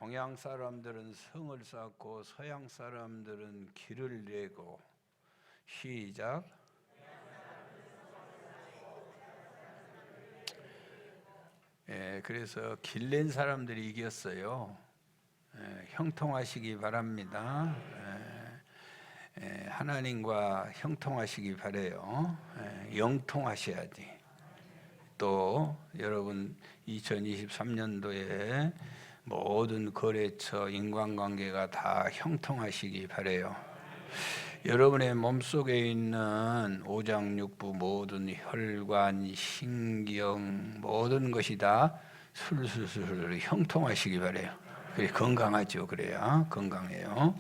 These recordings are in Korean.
동양 사람들은 성을 쌓고 서양 사람들은 길을 내고. 시작. 그래서 길 낸 사람들이 이겼어요. 형통하시기 바랍니다. 하나님과 형통하시기 바래요. 영통하셔야지. 또 여러분 2023년도에 모든 거래처 인간관계가 다 형통하시기 바래요. 여러분의 몸속에 있는 오장육부 모든 혈관, 신경 모든 것이 다 술술술 형통하시기 바래요. 그래 건강하죠. 그래야 건강해요.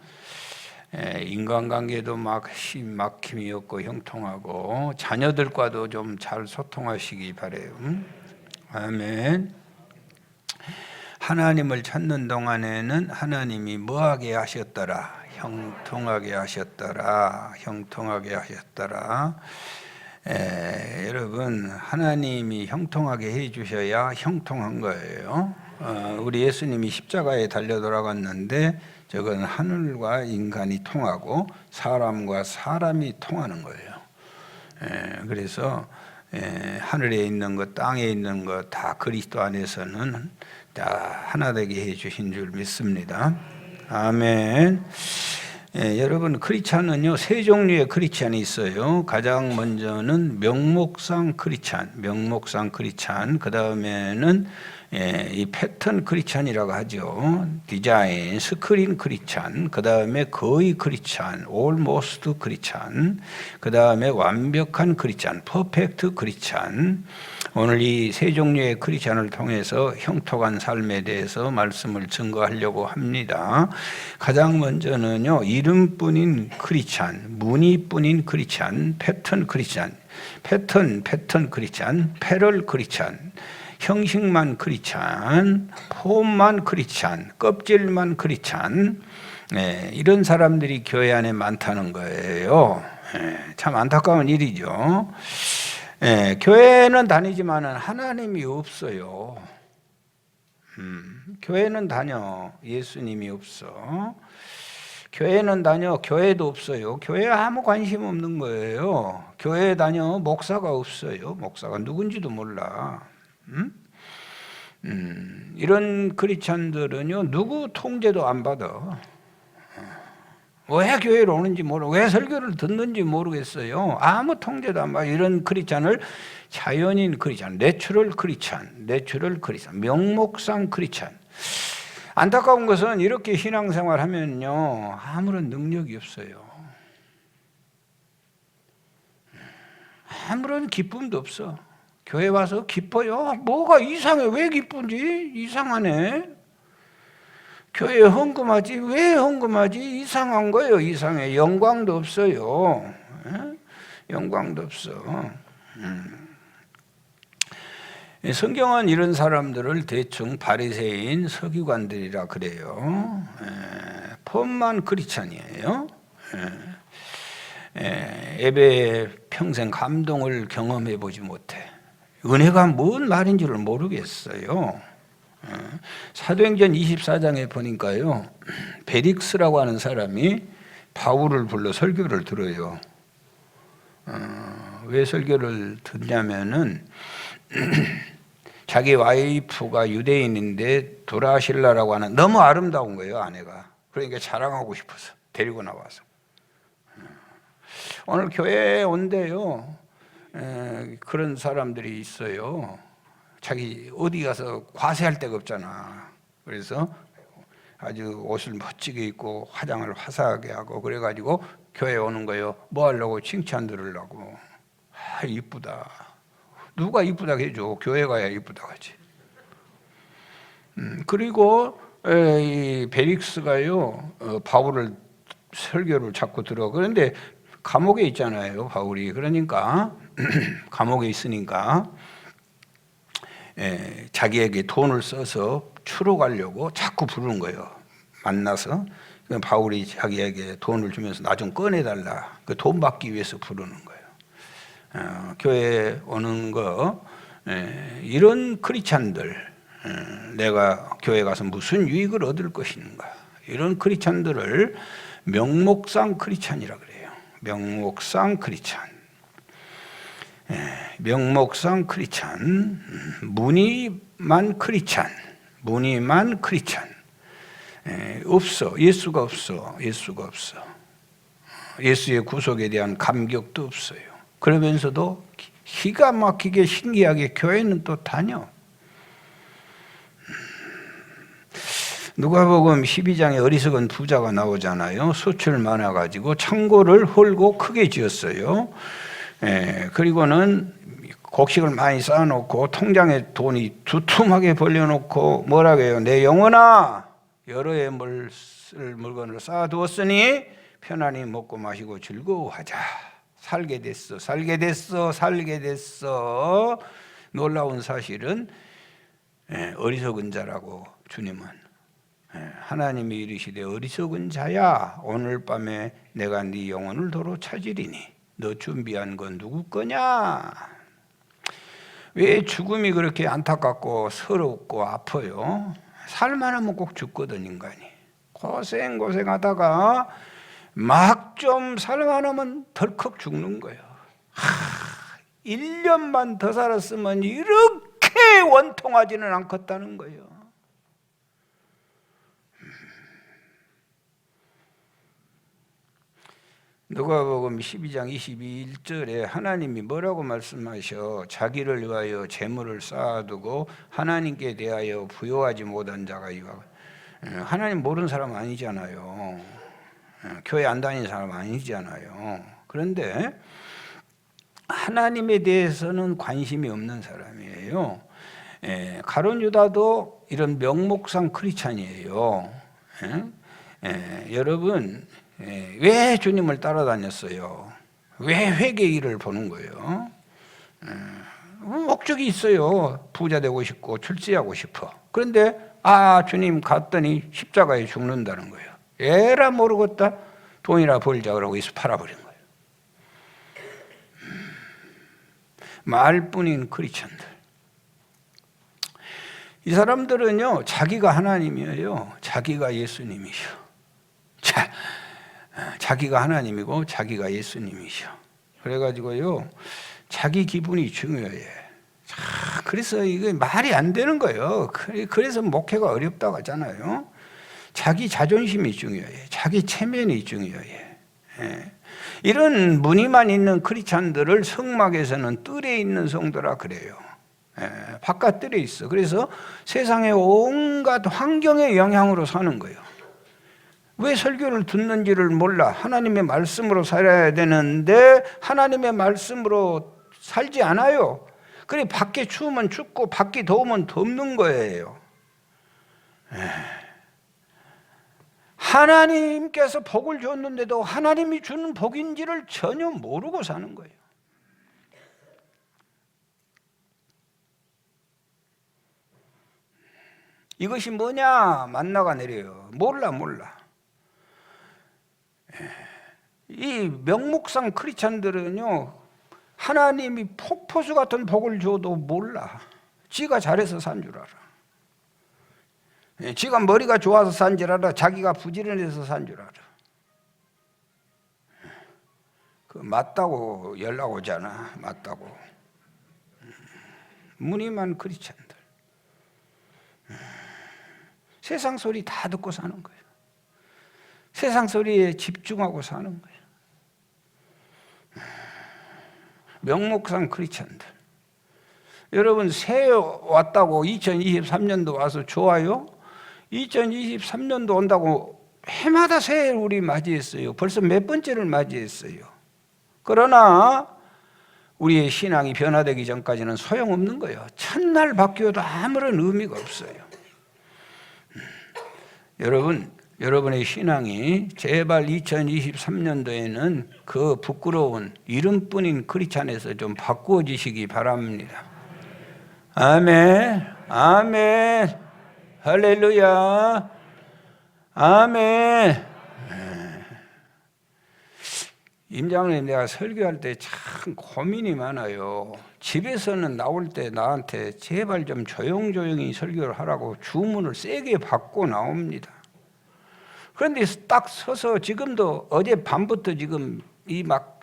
인간관계도 막힘이 없고 형통하고 자녀들과도 좀 잘 소통하시기 바래요. 아멘. 하나님을 찾는 동안에는 하나님이 뭐하게 하셨더라? 형통하게 하셨더라. 형통하게 하셨더라. 여러분 하나님이 형통하게 해주셔야 형통한 거예요. 우리 예수님이 십자가에 달려 돌아갔는데 저건 하늘과 인간이 통하고 사람과 사람이 통하는 거예요. 그래서 하늘에 있는 것, 땅에 있는 것 다 그리스도 안에서는 다 하나 되게 해주신 줄 믿습니다. 아멘. 여러분 크리스찬은요 세 종류의 크리스찬이 있어요. 가장 먼저는 명목상 크리스찬, 명목상 크리스찬. 그 다음에는 이 패턴 크리스찬이라고 하죠. 디자인, 스크린 크리스찬. 그 다음에 거의 크리스찬, almost 크리스찬. 그 다음에 완벽한 크리스찬, 퍼펙트 크리스찬. 오늘 이 세 종류의 크리스찬을 통해서 형통한 삶에 대해서 말씀을 증거하려고 합니다. 가장 먼저는요 이름뿐인 크리스찬, 무늬뿐인 크리스찬, 패턴 크리스찬, 패턴 크리스찬, 패럴 크리스찬. 형식만 크리스찬, 폼만 크리스찬, 껍질만 크리스찬. 이런 사람들이 교회 안에 많다는 거예요. 참 안타까운 일이죠. 교회는 다니지만 하나님이 없어요. 교회는 다녀, 예수님이 없어. 교회는 다녀, 교회도 없어요. 교회에 아무 관심 없는 거예요. 교회에 다녀, 목사가 없어요. 목사가 누군지도 몰라. 이런 크리스찬들은요 누구 통제도 안 받아. 왜 교회로 오는지 모르고 왜 설교를 듣는지 모르겠어요. 아무 통제도 안 받아. 이런 크리스찬을 자연인 크리스찬, 내추럴 크리스찬, 명목상 크리스찬. 안타까운 것은 이렇게 신앙생활 하면요 아무런 능력이 없어요. 아무런 기쁨도 없어. 교회 와서 기뻐요? 뭐가 이상해? 왜 기쁜지? 이상하네. 교회에 헌금하지? 왜 헌금하지? 이상한 거예요. 이상해. 영광도 없어요. 영광도 없어. 성경은 이런 사람들을 대충 바리새인, 서기관들이라 그래요. 폼만 크리스찬이에요. 예배에 평생 감동을 경험해 보지 못해. 은혜가 뭔 말인지를 모르겠어요. 사도행전 24장에 보니까요 베릭스라고 하는 사람이 바울을 불러 설교를 들어요. 왜 설교를 듣냐면은 자기 와이프가 유대인인데 도라실라라고 하는 너무 아름다운 거예요. 아내가. 그러니까 자랑하고 싶어서 데리고 나와서 오늘 교회에 온대요. 그런 사람들이 있어요. 자기 어디 가서 과세할 데가 없잖아. 그래서 아주 옷을 멋지게 입고 화장을 화사하게 하고 그래가지고 교회에 오는 거예요. 뭐 하려고? 칭찬 들으려고. 아 이쁘다. 누가 이쁘다고 해줘? 교회 가야 이쁘다고 하지. 그리고 이 베릭스가요 바울을 설교를 자꾸 들어. 그런데 감옥에 있잖아요 바울이. 그러니까 감옥에 있으니까 자기에게 돈을 써서 추록하려고 자꾸 부르는 거예요. 만나서 바울이 자기에게 돈을 주면서 나 좀 꺼내달라. 그 돈 받기 위해서 부르는 거예요. 교회에 오는 거 이런 크리스찬들 내가 교회 가서 무슨 유익을 얻을 것인가. 이런 크리스찬들을 명목상 크리스찬이라 그래요. 명목상 크리스찬. 명목상 크리스찬. 무늬만 크리스찬. 무늬만 크리스찬. 없어. 예수가 없어. 예수가 없어. 예수의 구속에 대한 감격도 없어요. 그러면서도 기가 막히게 신기하게 교회는 또 다녀. 누가복음 12장에 어리석은 부자가 나오잖아요. 수출 많아가지고 창고를 헐고 크게 지었어요. 그리고는 곡식을 많이 쌓아놓고 통장에 돈이 두툼하게 벌려놓고 뭐라고 해요? 내 영혼아, 여러 해 쓸 물건을 쌓아두었으니 편안히 먹고 마시고 즐거워하자. 살게 됐어, 살게 됐어, 살게 됐어. 놀라운 사실은 어리석은 자라고 주님은 하나님이 이르시되 어리석은 자야, 오늘 밤에 내가 네 영혼을 도로 찾으리니 너 준비한 건 누구 거냐? 왜 죽음이 그렇게 안타깝고 서럽고 아파요? 살만하면 꼭 죽거든. 인간이 고생하다가 막 좀 살만하면 덜컥 죽는 거예요. 1년만 더 살았으면 이렇게 원통하지는 않겠다는 거예요. 누가복음 12장 22절에 하나님이 뭐라고 말씀하셔? 자기를 위하여 재물을 쌓아두고 하나님께 대하여 부요하지 못한 자가 이와. 하나님 모르는 사람 아니잖아요. 교회 안 다니는 사람 아니잖아요. 그런데 하나님에 대해서는 관심이 없는 사람이에요. 가룟 유다도 이런 명목상 크리스찬이에요. 여러분, 왜 주님을 따라다녔어요? 왜 회개일을 보는 거예요? 목적이 있어요. 부자 되고 싶고 출세하고 싶어. 그런데 주님 갔더니 십자가에 죽는다는 거예요. 에라 모르겠다. 돈이나 벌자 그러고 있어 팔아버린 거예요. 말뿐인 크리스찬들. 이 사람들은요, 자기가 하나님이에요. 자기가 예수님이셔. 자기가 하나님이고 자기가 예수님이셔. 그래가지고요, 자기 기분이 중요해. 그래서 이게 말이 안 되는 거예요. 그래서 목회가 어렵다고 하잖아요. 자기 자존심이 중요해. 자기 체면이 중요해. 이런 무늬만 있는 크리스찬들을 성막에서는 뜰에 있는 성도라 그래요. 바깥 뜰에 있어. 그래서 세상의 온갖 환경의 영향으로 사는 거예요. 왜 설교를 듣는지를 몰라. 하나님의 말씀으로 살아야 되는데 하나님의 말씀으로 살지 않아요. 그래 밖에 추우면 춥고 밖이 더우면 덥는 거예요. 하나님께서 복을 줬는데도 하나님이 주는 복인지를 전혀 모르고 사는 거예요. 이것이 뭐냐? 만나가 내려요. 몰라. 이 명목상 크리스찬들은요, 하나님이 폭포수 같은 복을 줘도 몰라. 지가 잘해서 산 줄 알아. 지가 머리가 좋아서 산 줄 알아. 자기가 부지런해서 산 줄 알아. 맞다고 연락 오잖아. 맞다고. 무늬만 크리스찬들. 세상 소리 다 듣고 사는 거예요. 세상 소리에 집중하고 사는 거예요. 명목상 크리스찬들. 여러분, 새해 왔다고 2023년도 와서 좋아요? 2023년도 온다고 해마다 새해를 우리 맞이했어요. 벌써 몇 번째를 맞이했어요. 그러나 우리의 신앙이 변화되기 전까지는 소용없는 거예요. 첫날 바뀌어도 아무런 의미가 없어요. 여러분의 신앙이 제발 2023년도에는 그 부끄러운 이름뿐인 크리스찬에서 좀 바꾸어지시기 바랍니다. 아멘, 아멘, 할렐루야, 아멘. 임장님, 내가 설교할 때 참 고민이 많아요. 집에서는 나올 때 나한테 제발 좀 조용조용히 설교를 하라고 주문을 세게 받고 나옵니다. 그런데 딱 서서 지금도 어제 밤부터 지금 이 막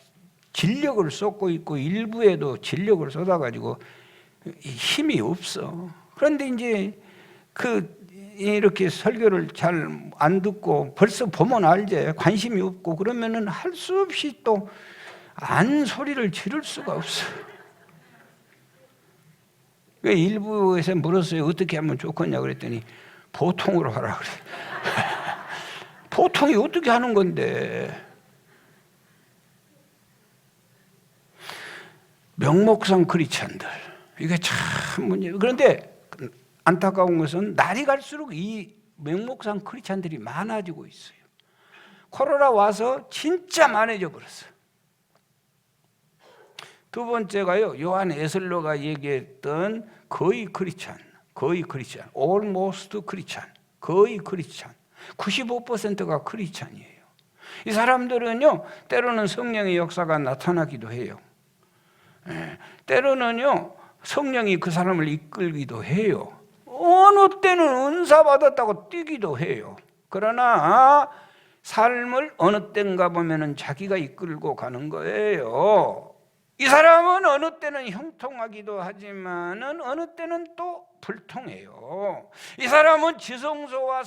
진력을 쏟고 있고 일부에도 진력을 쏟아가지고 힘이 없어. 그런데 이제 이렇게 설교를 잘 안 듣고 벌써 보면 알지, 관심이 없고 그러면은 할 수 없이 또 안 소리를 지를 수가 없어. 일부에서 물었어요. 어떻게 하면 좋겠냐 그랬더니 보통으로 하라 그래. 보통이 어떻게 하는 건데? 명목상 크리스찬들, 이게 참 문제예요. 그런데 안타까운 것은 날이 갈수록 이 명목상 크리스찬들이 많아지고 있어요. 코로나 와서 진짜 많아져 버렸어요. 두 번째가요, 요한 에슬러가 얘기했던 거의 크리스찬, almost 크리스찬, 거의 크리스찬, 95%가 크리스찬이에요. 이 사람들은요, 때로는 성령의 역사가 나타나기도 해요. 때로는요, 성령이 그 사람을 이끌기도 해요. 어느 때는 은사 받았다고 뛰기도 해요. 그러나 삶을 어느 때인가 보면은 자기가 이끌고 가는 거예요. 이 사람은 어느 때는 형통하기도 하지만은 어느 때는 또 불통해요. 이 사람은 지성소와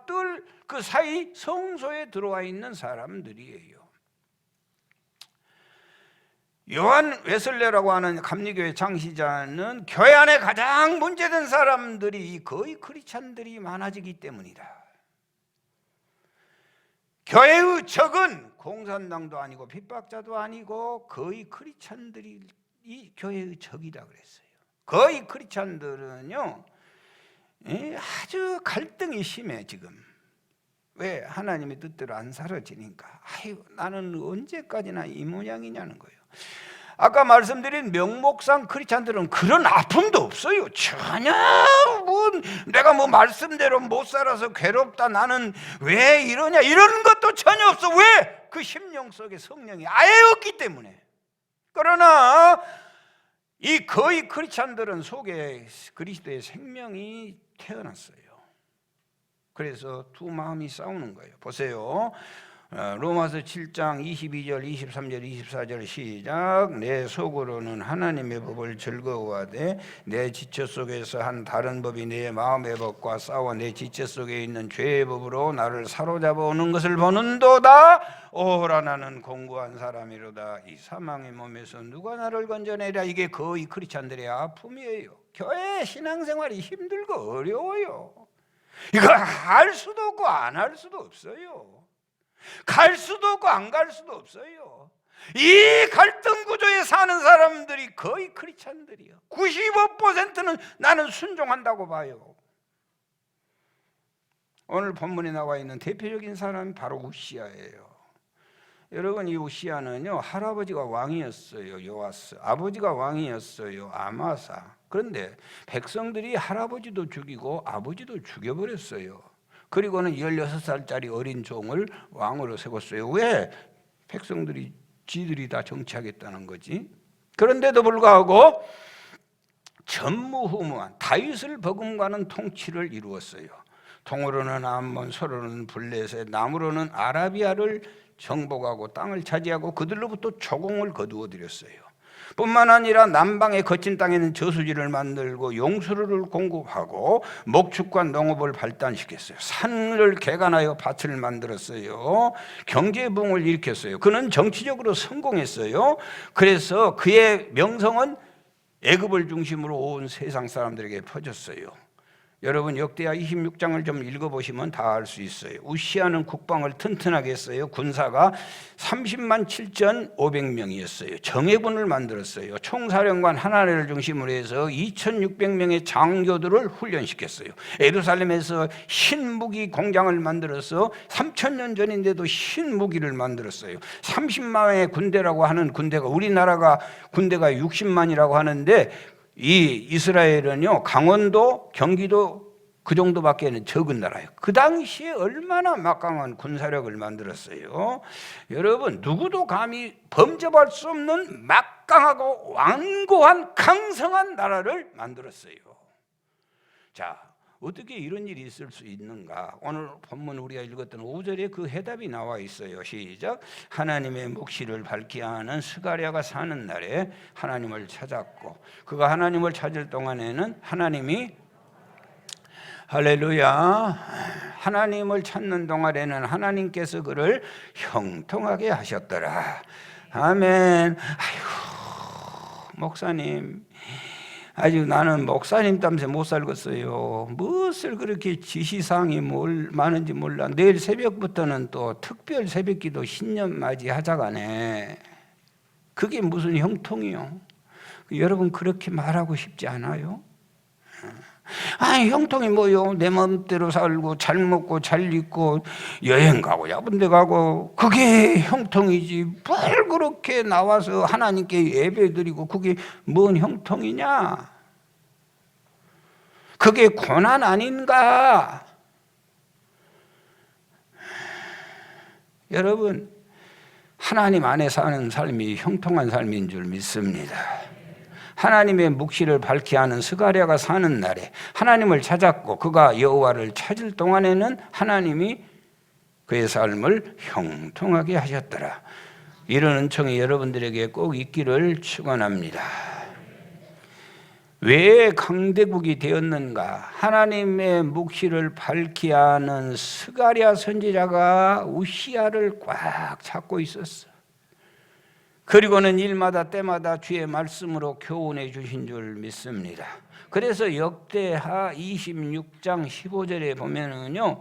뜰 그 사이 성소에 들어와 있는 사람들이에요. 요한 웨슬레라고 하는 감리교회 창시자는 교회 안에 가장 문제된 사람들이 거의 크리스찬들이 많아지기 때문이다. 교회의 적은 공산당도 아니고 핍박자도 아니고 거의 크리스찬들이 이 교회의 적이다 그랬어요. 거의 크리스찬들은요, 아주 갈등이 심해 지금. 왜? 하나님의 뜻대로 안 살아지니까. 아유, 나는 언제까지나 이 모양이냐는 거예요. 아까 말씀드린 명목상 크리스찬들은 그런 아픔도 없어요. 전혀 내가 말씀대로 못 살아서 괴롭다, 나는 왜 이러냐, 이런 것도 전혀 없어. 왜? 그 심령 속에 성령이 아예 없기 때문에. 그러나 이 거의 크리스찬들은 속에 그리스도의 생명이 태어났어요. 그래서 두 마음이 싸우는 거예요. 보세요. 로마서 7장 22절, 23절, 24절 시작. 내 속으로는 하나님의 법을 즐거워하되 내 지체 속에서 한 다른 법이 내 마음의 법과 싸워 내 지체 속에 있는 죄의 법으로 나를 사로잡아 오는 것을 보는도다. 오라, 나는 공고한 사람이로다. 이 사망의 몸에서 누가 나를 건져내랴. 이게 거의 크리스찬들의 아픔이에요. 교회 신앙생활이 힘들고 어려워요. 이거 할 수도 없고 안 할 수도 없어요. 갈 수도 없고 안 갈 수도 없어요. 이 갈등 구조에 사는 사람들이 거의 크리스찬들이요. 95%는 나는 순종한다고 봐요. 오늘 본문에 나와 있는 대표적인 사람이 바로 우시야예요. 여러분, 이 우시야는요, 할아버지가 왕이었어요, 요아스. 아버지가 왕이었어요, 아마사. 그런데 백성들이 할아버지도 죽이고 아버지도 죽여버렸어요. 그리고는 16살짜리 어린 종을 왕으로 세웠어요. 왜? 백성들이 지들이 다 정치하겠다는 거지. 그런데도 불구하고 전무후무한 다윗을 버금가는 통치를 이루었어요. 동으로는 암몬, 서로는 블레셋, 남으로는 아라비아를 정복하고 땅을 차지하고 그들로부터 조공을 거두어 들였어요. 뿐만 아니라 남방의 거친 땅에는 저수지를 만들고 용수를 공급하고 목축과 농업을 발달시켰어요. 산을 개간하여 밭을 만들었어요. 경제부흥을 일으켰어요. 그는 정치적으로 성공했어요. 그래서 그의 명성은 애굽을 중심으로 온 세상 사람들에게 퍼졌어요. 여러분, 역대하 26장을 좀 읽어보시면 다 알 수 있어요. 우시야는 국방을 튼튼하게 했어요. 군사가 30만 7,500명이었어요. 정예군을 만들었어요. 총사령관 하나를 중심으로 해서 2,600명의 장교들을 훈련시켰어요. 예루살렘에서 신무기 공장을 만들어서 3,000년 전인데도 신무기를 만들었어요. 30만의 군대라고 하는 군대가, 우리나라가 군대가 60만이라고 하는데 이 이스라엘은요, 강원도, 경기도 그 정도밖에는 적은 나라예요. 그 당시에 얼마나 막강한 군사력을 만들었어요. 여러분, 누구도 감히 범접할 수 없는 막강하고 완고한 강성한 나라를 만들었어요. 자, 어떻게 이런 일이 있을 수 있는가? 오늘 본문 우리가 읽었던 5절에 그 해답이 나와 있어요. 시작. 하나님의 묵시를 밝게 하는 스가랴가 사는 날에 하나님을 찾았고, 그가 하나님을 찾을 동안에는 하나님이, 할렐루야, 하나님을 찾는 동안에는 하나님께서 그를 형통하게 하셨더라. 아멘. 아이고, 목사님, 아직 나는 목사님 땀새 못 살겠어요. 무엇을 그렇게 지시사항이 많은지 몰라. 내일 새벽부터는 또 특별 새벽기도 신년 맞이 하자가네. 그게 무슨 형통이요? 여러분, 그렇게 말하고 싶지 않아요? 아니, 형통이 뭐요? 내 마음대로 살고 잘 먹고 잘 입고 여행 가고 야분 데 가고, 그게 형통이지. 뭘 그렇게 나와서 하나님께 예배드리고 그게 뭔 형통이냐? 그게 고난 아닌가? 여러분, 하나님 안에 사는 삶이 형통한 삶인 줄 믿습니다. 하나님의 묵시를 밝게 하는 스가랴가 사는 날에 하나님을 찾았고, 그가 여호와를 찾을 동안에는 하나님이 그의 삶을 형통하게 하셨더라. 이런 은총이 여러분들에게 꼭 있기를 축원합니다. 왜 강대국이 되었는가? 하나님의 묵시를 밝게 하는 스가랴 선지자가 우시야를 꽉 잡고 있었어. 그리고는 일마다 때마다 주의 말씀으로 교훈해 주신 줄 믿습니다. 그래서 역대하 26장 15절에 보면은요,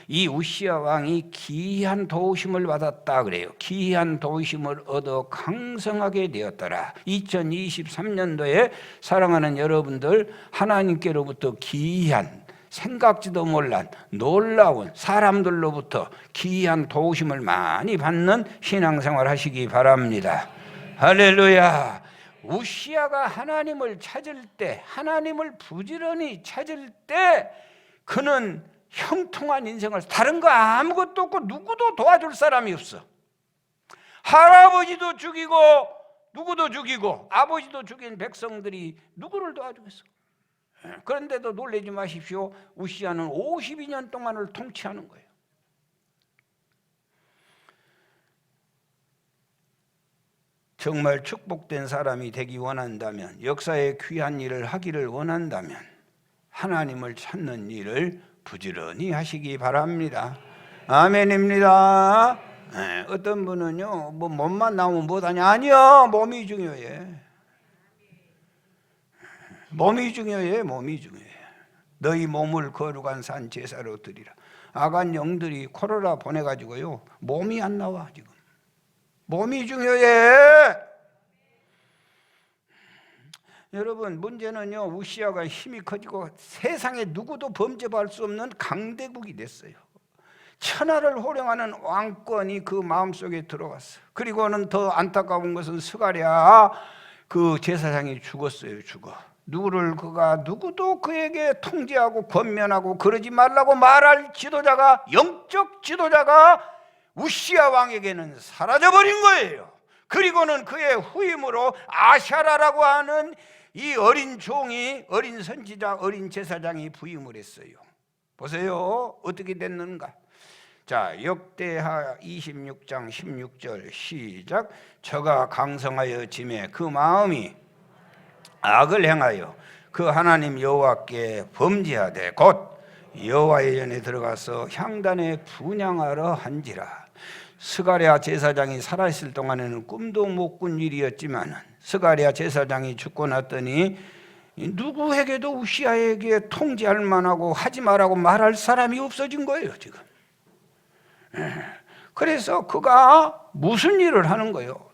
이 우시야 왕이 기이한 도우심을 받았다 그래요. 기이한 도우심을 얻어 강성하게 되었더라. 2023년도에 사랑하는 여러분들, 하나님께로부터 기이한, 생각지도 못한 놀라운 사람들로부터 기이한 도우심을 많이 받는 신앙생활 하시기 바랍니다. 할렐루야. 우시야가 하나님을 찾을 때, 하나님을 부지런히 찾을 때, 그는 형통한 인생을, 다른 거 아무것도 없고 누구도 도와줄 사람이 없어. 할아버지도 죽이고 누구도 죽이고 아버지도 죽인 백성들이 누구를 도와주겠어? 그런데도 놀라지 마십시오. 우시야는 52년 동안을 통치하는 거예요. 정말 축복된 사람이 되기 원한다면, 역사의 귀한 일을 하기를 원한다면 하나님을 찾는 일을 부지런히 하시기 바랍니다. 아멘입니다. 네, 어떤 분은요, 뭐 몸만 나오면 뭐하냐? 아니요, 몸이 중요해. 몸이 중요해. 몸이 중요해. 너희 몸을 거룩한 산 제사로 드리라. 악한 영들이 코로나 보내가지고요, 몸이 안 나와 지금. 몸이 중요해. 여러분, 문제는요, 우시야가 힘이 커지고 세상에 누구도 범접할 수 없는 강대국이 됐어요. 천하를 호령하는 왕권이 그 마음속에 들어왔어요. 그리고는 더 안타까운 것은 스가랴 그 제사장이 죽었어요. 죽어. 누구도 그에게 통제하고 권면하고 그러지 말라고 말할 지도자가, 영적 지도자가 우시야 왕에게는 사라져버린 거예요. 그리고는 그의 후임으로 아샤라라고 하는 이 어린 종이, 어린 선지자, 어린 제사장이 부임을 했어요. 보세요, 어떻게 됐는가? 자, 역대하 26장 16절 시작. 저가 강성하여 짐에 그 마음이 악을 행하여 그 하나님 여호와께 범죄하되 곧 여호와의 전에 들어가서 향단에 분향하러 한지라. 스가랴 제사장이 살아있을 동안에는 꿈도 못 꾼 일이었지만, 스가랴 제사장이 죽고 났더니 누구에게도 우시야에게 통제할 만하고 하지 말라고 말할 사람이 없어진 거예요 지금. 그래서 그가 무슨 일을 하는 거예요?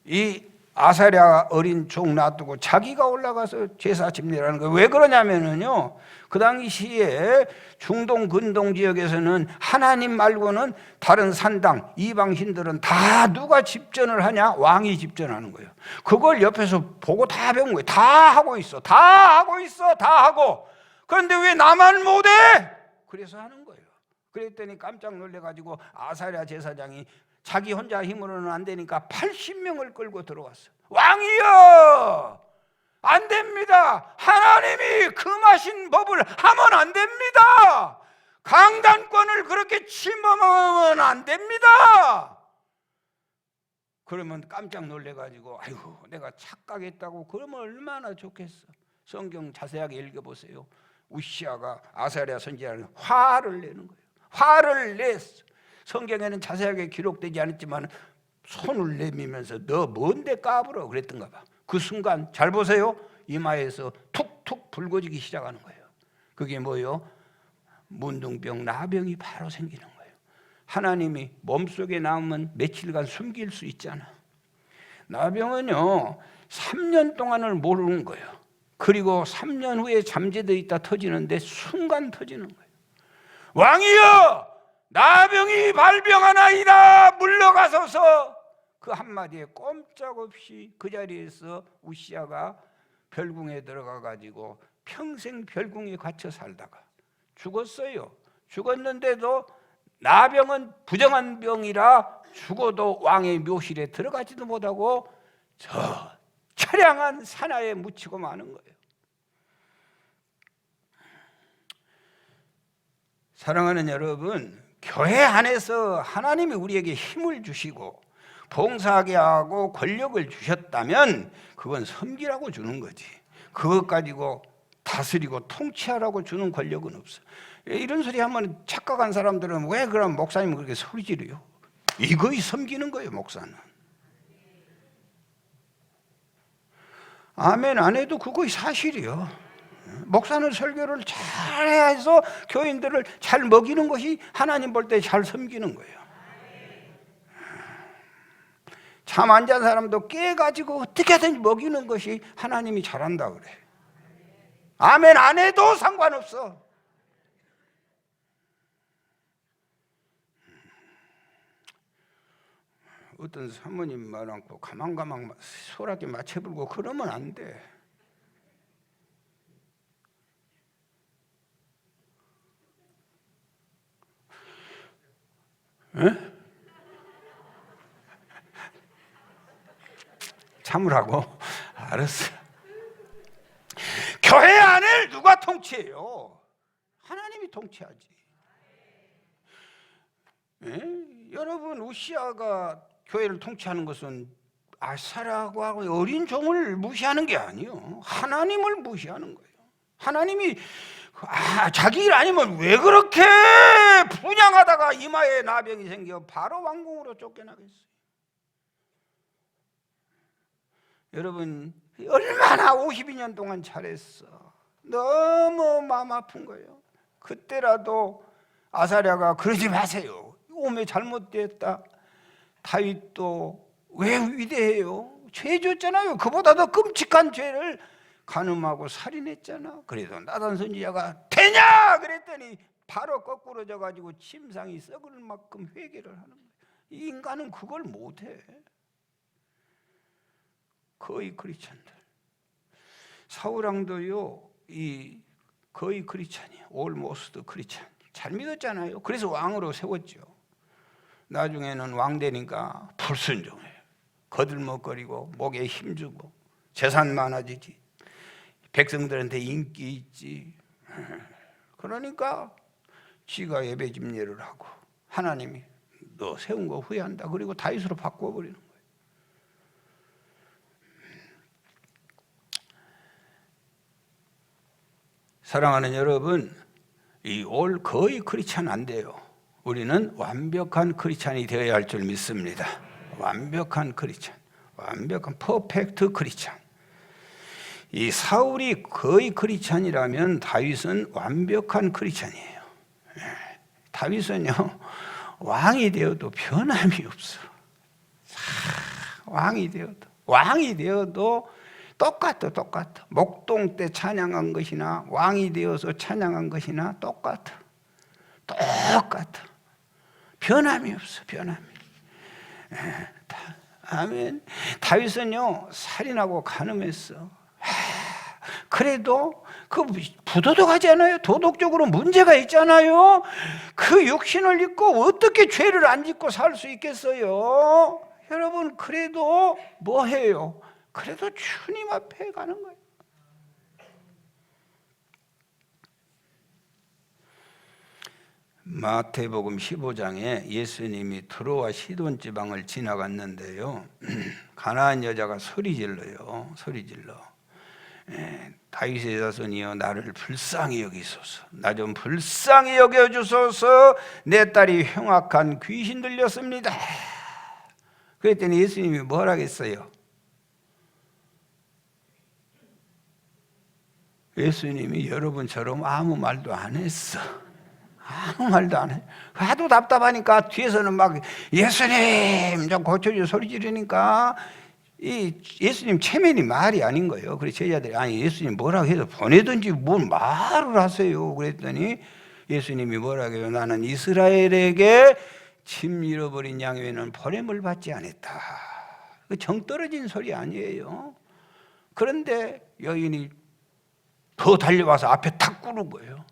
이 아사랴 어린 종 놔두고 자기가 올라가서 제사 집례라는 거예요. 왜 그러냐면은요, 그 당시에 중동 근동 지역에서는 하나님 말고는 다른 산당, 이방신들은 다 누가 집전을 하냐? 왕이 집전하는 거예요. 그걸 옆에서 보고 다 배운 거예요. 다 하고 있어. 다 하고 있어. 다 하고. 그런데 왜 나만 못해? 그래서 하는 거예요. 그랬더니 깜짝 놀래가지고 아사랴 제사장이 자기 혼자 힘으로는 안 되니까 80명을 끌고 들어왔어요. 왕이여, 안 됩니다. 하나님이 금하신 법을 하면 안 됩니다. 강단권을 그렇게 침범하면 안 됩니다. 그러면 깜짝 놀래가지고 아이고 내가 착각했다고 그러면 얼마나 좋겠어. 성경 자세하게 읽어보세요. 우시아가 아사랴 선지자는 화를 내는 거예요. 화를 냈어. 성경에는 자세하게 기록되지 않았지만 손을 내밀면서 너 뭔데 까불어 그랬던가 봐. 그 순간 잘 보세요. 이마에서 툭툭 붉어지기 시작하는 거예요. 그게 뭐예요? 문둥병, 나병이 바로 생기는 거예요. 하나님이 몸속에 남으면 며칠간 숨길 수 있잖아. 나병은요 3년 동안을 모르는 거예요. 그리고 3년 후에 잠재되어 있다 터지는데 순간 터지는 거예요. 왕이여, 나병이 발병하나이다, 물러가소서. 그 한마디에 꼼짝없이 그 자리에서 우시아가 별궁에 들어가 가지고 평생 별궁에 갇혀 살다가 죽었어요. 죽었는데도 나병은 부정한 병이라 죽어도 왕의 묘실에 들어가지도 못하고 저 처량한 산하에 묻히고 마는 거예요. 사랑하는 여러분, 교회 안에서 하나님이 우리에게 힘을 주시고 봉사하게 하고 권력을 주셨다면 그건 섬기라고 주는 거지. 그것 가지고 다스리고 통치하라고 주는 권력은 없어. 이런 소리 하면 착각한 사람들은 왜 그럼 목사님은 그렇게 소리 지르요? 이거이 섬기는 거예요. 목사는 아멘 안 해도 그거이 사실이요. 목사는 설교를 잘해서 교인들을 잘 먹이는 것이 하나님 볼 때 잘 섬기는 거예요. 잠 안 잔 사람도 깨가지고 어떻게든 먹이는 것이 하나님이 잘한다 그래. 아멘 안 해도 상관없어. 어떤 사모님 말 않고 가만가만 소라게 맞춰불고 그러면 안 돼. 에? 참으라고? 알았어. 교회 안을 누가 통치해요? 하나님이 통치하지. 여러분 우시아가 교회를 통치하는 것은 아사랴하고 어린 종을 무시하는 게 아니에요. 하나님을 무시하는 거예요. 하나님이 자기 일 아니면 왜 그렇게 분양하다가 이마에 나병이 생겨 바로 왕궁으로 쫓겨나겠어요. 여러분 얼마나 52년 동안 잘했어. 너무 마음 아픈 거예요. 그때라도 아사랴가 그러지 마세요. 오메 잘못됐다. 다윗도 왜 위대해요? 죄 졌잖아요. 그보다 더 끔찍한 죄를 간음하고 살인했잖아. 그래도 나단 선지자가 되냐 그랬더니 바로 거꾸로 져가지고 침상이 썩을 만큼 회개를 하는 거예요. 이 인간은 그걸 못해. 거의 크리스찬들. 사울왕도요 이 거의 크리스찬이에요. 올모스트 크리스찬. 잘 믿었잖아요. 그래서 왕으로 세웠죠. 나중에는 왕 되니까 불순종해요. 거들먹거리고 목에 힘주고 재산 많아지지. 백성들한테 인기 있지. 그러니까 지가 예배집례를 하고 하나님이 너 세운 거 후회한다. 그리고 다윗으로 바꿔버리는 거예요. 사랑하는 여러분, 이 올 거의 크리스찬 안 돼요. 우리는 완벽한 크리스찬이 되어야 할 줄 믿습니다. 완벽한 크리스찬, 완벽한 퍼펙트 크리스찬. 이 사울이 거의 크리스찬이라면 다윗은 완벽한 크리스찬이에요. 다윗은요 왕이 되어도 변함이 없어. 왕이 되어도 똑같아. 목동 때 찬양한 것이나 왕이 되어서 찬양한 것이나 똑같아. 변함이 없어. 아멘. 다윗은요 살인하고 간음했어. 그래도 그 부도덕하지 않아요? 도덕적으로 문제가 있잖아요. 그 육신을 입고 어떻게 죄를 안 짓고 살 수 있겠어요? 여러분, 그래도 뭐 해요? 그래도 주님 앞에 가는 거예요. 마태복음 15장에 예수님이 트로아 시돈 지방을 지나갔는데요. 가나안 여자가 소리 질러요. 소리 질러. 다윗의 자손이여 나를 불쌍히 여기소서. 나 좀 불쌍히 여겨주소서. 내 딸이 흉악한 귀신 들렸습니다. 그랬더니 예수님이 뭐라 했어요? 예수님이 여러분처럼 아무 말도 안 했어. 아무 말도 안 해. 하도 답답하니까 뒤에서는 막 예수님 좀 고쳐줘 소리 지르니까 이 예수님 체면이 말이 아닌 거예요. 그래서 제자들이 아니 예수님 뭐라고 해서 보내든지 뭘 말을 하세요. 그랬더니 예수님이 뭐라고 해요? 나는 이스라엘에게 짐 잃어버린 양 외에는 보냄을 받지 않았다. 정 떨어진 소리 아니에요. 그런데 여인이 더 달려와서 앞에 탁 꾸는 거예요.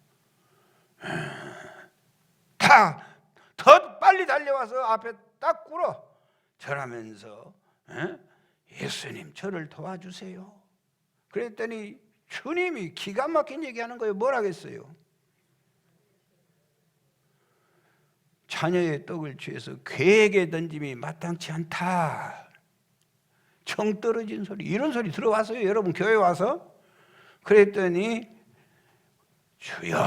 더 빨리 달려와서 앞에 딱 꿇어 절하면서 예수님 저를 도와주세요. 그랬더니 주님이 기가 막힌 얘기하는 거예요. 뭐라겠어요? 자녀의 떡을 취해서 괴에게 던짐이 마땅치 않다. 정 떨어진 소리, 이런 소리 들어봤어요? 여러분 교회 와서? 그랬더니 주여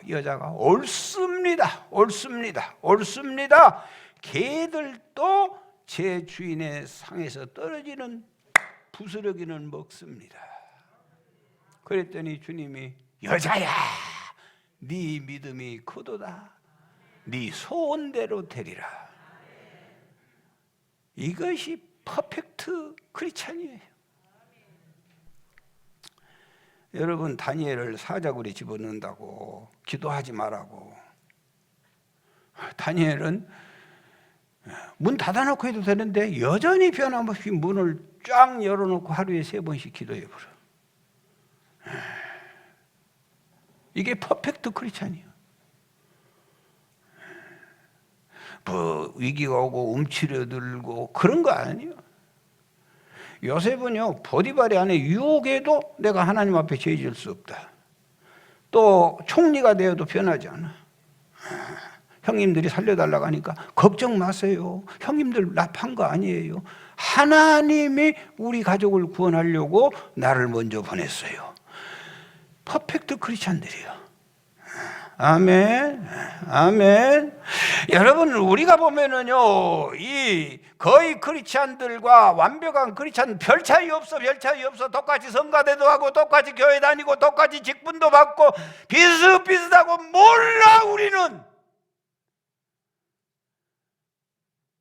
여자가 옳습니다. 옳습니다. 옳습니다. 개들도 제 주인의 상에서 떨어지는 부스러기는 먹습니다. 그랬더니 주님이 여자야 네 믿음이 크도다. 네 소원대로 되리라. 이것이 퍼펙트 크리스찬이에요. 여러분 다니엘을 사자굴에 집어넣는다고 기도하지 말라고. 다니엘은 문 닫아놓고 해도 되는데 여전히 변함없이 문을 쫙 열어놓고 하루에 3번씩 기도해버려. 이게 퍼펙트 크리스찬이에요. 뭐 위기가 오고 움츠려들고 그런 거 아니에요. 요셉은요 보디발의 아내 유혹에도 내가 하나님 앞에 죄 지을 수 없다. 또 총리가 되어도 변하지 않아. 형님들이 살려달라고 하니까 걱정 마세요. 형님들 납한 거 아니에요. 하나님이 우리 가족을 구원하려고 나를 먼저 보냈어요. 퍼펙트 크리스찬들이에요. 아멘, 아멘. 여러분 우리가 보면은요 이 거의 크리스찬들과 완벽한 크리스찬 별 차이 없어. 별 차이 없어. 똑같이 성가대도 하고 똑같이 교회 다니고 똑같이 직분도 받고 비슷비슷하고 몰라 우리는.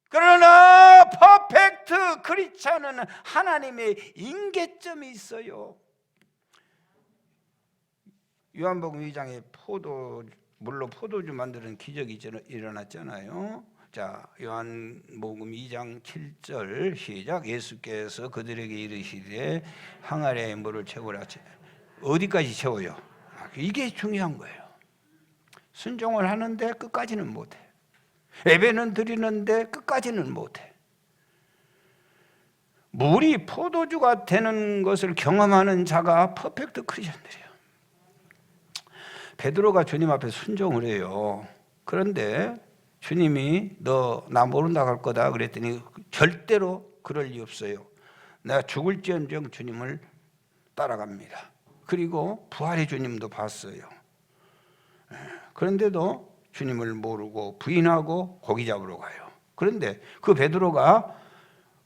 그러나 퍼펙트 크리스찬은 하나님의 임계점이 있어요. 요한복음 2장에 물로 포도주 만드는 기적이 일어났잖아요. 자, 요한복음 2장 7절 시작. 예수께서 그들에게 이르시되 항아리에 물을 채우라. 어디까지 채워요? 이게 중요한 거예요. 순종을 하는데 끝까지는 못해. 예배는 드리는데 끝까지는 못해. 물이 포도주가 되는 것을 경험하는 자가 퍼펙트 크리스천들이에요. 베드로가 주님 앞에 순종을 해요. 그런데 주님이 너 나 모른다 할 거다 그랬더니 절대로 그럴 리 없어요. 내가 죽을지언정 주님을 따라갑니다. 그리고 부활의 주님도 봤어요. 그런데도 주님을 모르고 부인하고 고기 잡으러 가요. 그런데 그 베드로가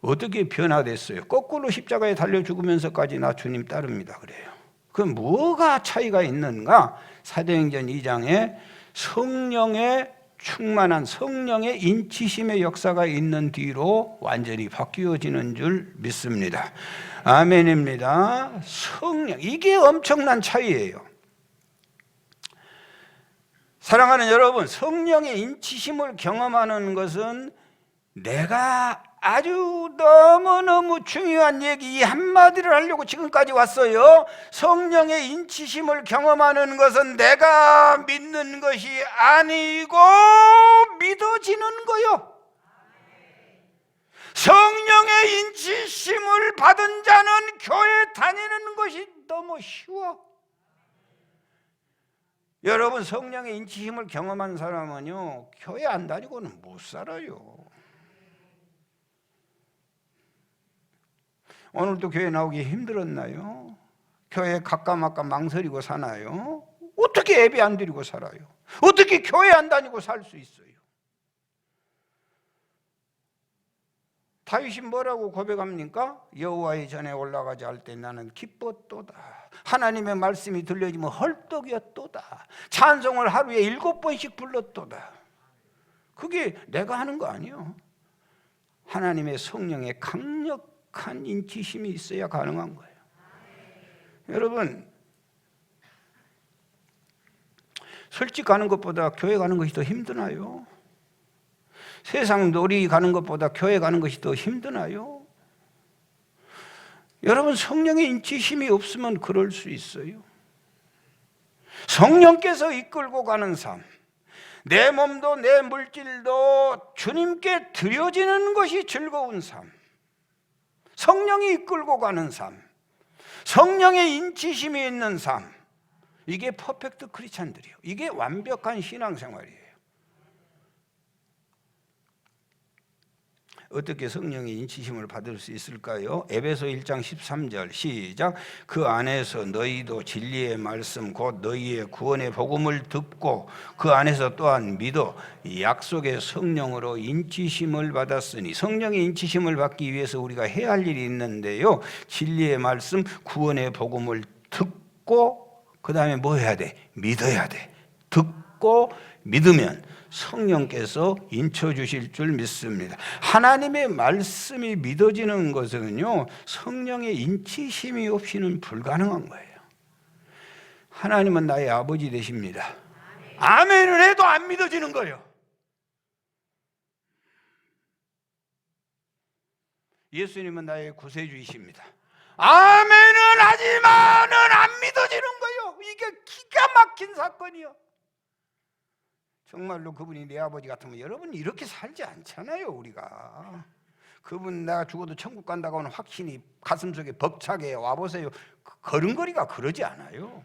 어떻게 변화됐어요? 거꾸로 십자가에 달려 죽으면서까지 나 주님 따릅니다 그래요. 그럼 뭐가 차이가 있는가? 사도행전 2장에 성령의 충만한 성령의 인치심의 역사가 있는 뒤로 완전히 바뀌어지는 줄 믿습니다. 아멘입니다. 성령, 이게 엄청난 차이예요. 사랑하는 여러분, 성령의 인치심을 경험하는 것은 내가 아주 너무너무 중요한 얘기 이 한마디를 하려고 지금까지 왔어요. 성령의 인치심을 경험하는 것은 내가 믿는 것이 아니고 믿어지는 거요. 성령의 인치심을 받은 자는 교회 다니는 것이 너무 쉬워. 여러분, 성령의 인치심을 경험한 사람은요, 교회 안 다니고는 못 살아요. 오늘도 교회 나오기 힘들었나요? 교회 가까마까 망설이고 사나요? 어떻게 예배 안 드리고 살아요? 어떻게 교회 안 다니고 살 수 있어요? 다윗이 뭐라고 고백합니까? 여호와의 전에 올라가자 할 때 나는 기뻤도다. 하나님의 말씀이 들려지면 헐떡이었도다. 찬송을 하루에 7번씩 불렀도다. 그게 내가 하는 거 아니에요. 하나님의 성령의 강력한 인치심이 있어야 가능한 거예요. 여러분, 술집 가는 것보다 교회 가는 것이 더 힘드나요? 세상 놀이 가는 것보다 교회 가는 것이 더 힘드나요? 여러분, 성령의 인치심이 없으면 그럴 수 있어요. 성령께서 이끌고 가는 삶, 내 몸도 내 물질도 주님께 드려지는 것이 즐거운 삶, 성령이 이끌고 가는 삶, 성령의 인치심이 있는 삶, 이게 퍼펙트 크리스찬들이에요. 이게 완벽한 신앙생활이에요. 어떻게 성령의 인치심을 받을 수 있을까요? 에베소 1장 13절 시작. 그 안에서 너희도 진리의 말씀 곧 너희의 구원의 복음을 듣고 그 안에서 또한 믿어 약속의 성령으로 인치심을 받았으니, 성령의 인치심을 받기 위해서 우리가 해야 할 일이 있는데요, 진리의 말씀 구원의 복음을 듣고 그 다음에 뭐 해야 돼? 믿어야 돼. 듣고 믿으면 성령께서 인쳐주실 줄 믿습니다. 하나님의 말씀이 믿어지는 것은요, 성령의 인치심이 없이는 불가능한 거예요. 하나님은 나의 아버지 되십니다. 아멘을 해도 안 믿어지는 거예요. 예수님은 나의 구세주이십니다. 아멘은 하지만은 안 믿어지는 거예요. 이게 기가 막힌 사건이요. 정말로 그분이 내 아버지 같으면 여러분 이렇게 살지 않잖아요. 우리가 그분 내가 죽어도 천국 간다고 하는 확신이 가슴속에 벅차게 와보세요. 걸음걸이가 그러지 않아요.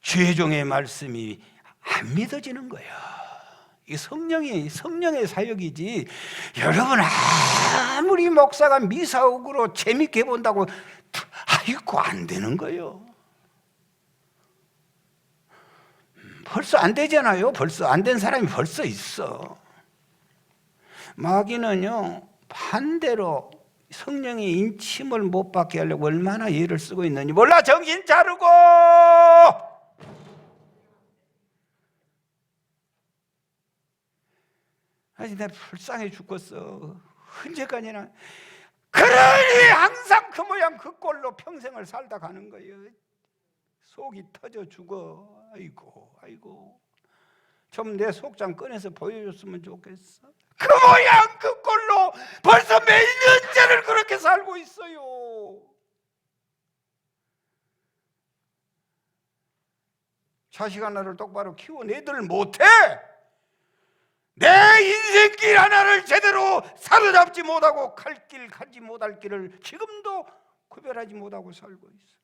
죄종의 말씀이 안 믿어지는 거예요. 이 성령의 사역이지, 여러분 아무리 목사가 미사옥으로 재밌게 본다고 아이고 안 되는 거예요. 벌써 안 되잖아요. 벌써 안 된 사람이 벌써 있어. 마귀는요, 반대로 성령의 인침을 못 받게 하려고 얼마나 애를 쓰고 있는지 몰라. 정신 차리고 아니 나 불쌍해 죽겠어. 언제까지나 그러니 항상 그 모양 그 꼴로 평생을 살다 가는 거예요. 속이 터져 죽어. 아이고 좀 내 속장 꺼내서 보여줬으면 좋겠어. 그 모양 그 꼴로 벌써 몇 년째를 그렇게 살고 있어요. 자식 하나를 똑바로 키워내들 못해. 내 인생길 하나를 제대로 사로잡지 못하고 갈 길 가지 못할 길을 지금도 구별하지 못하고 살고 있어.